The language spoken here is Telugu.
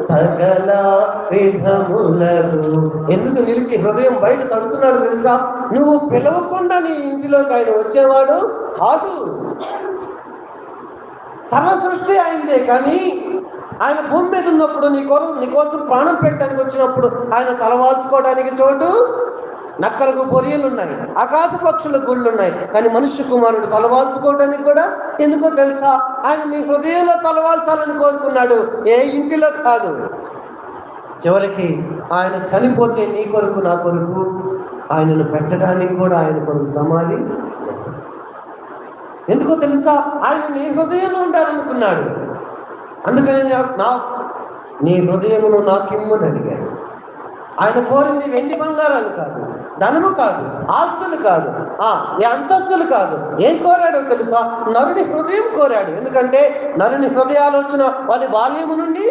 సకల విధములకు. ఎందుకు నిలిచి హృదయం బయట తడుతున్నాడు తెలుసా? నువ్వు పిలవకుండా నీ ఇంటిలోకి ఆయన వచ్చేవాడు కాదు. సర్వ సృష్టి ఆయనదే, కానీ ఆయన భూమి మీద ఉన్నప్పుడు నీకోసం ప్రాణం పెట్టడానికి వచ్చినప్పుడు ఆయన తలవాల్చుకోవడానికి చోటు, నక్కలకు పొరియలు ఉన్నాయి, ఆకాశ పక్షులకు గుళ్ళు ఉన్నాయి, కానీ మనుష్య కుమారుడు తలవాల్చుకోవడానికి కూడా ఎందుకో తెలుసా? ఆయన నీ హృదయంలో తలవాల్చాలని కోరుకున్నాడు, ఏ ఇంటిలో కాదు. చివరికి ఆయన చనిపోతే నీ కొరకు నా కొరకు ఆయనను పెట్టడానికి కూడా ఆయన కొరకు సమాధి. ఎందుకో తెలుసా? ఆయన నీ హృదయంలో ఉండాలనుకున్నాడు. అందుకని నీ హృదయమును నాకిమ్మని అడిగాడు. ఆయన కోరింది వెండి బంగారాలు కాదు, ధనము కాదు, ఆస్తులు కాదు, అంతస్తులు కాదు. ఏం కోరాడో తెలుసా? నరుని హృదయం కోరాడు. ఎందుకంటే నరుని హృదయ ఆలోచన వారి బాల్యము నుండి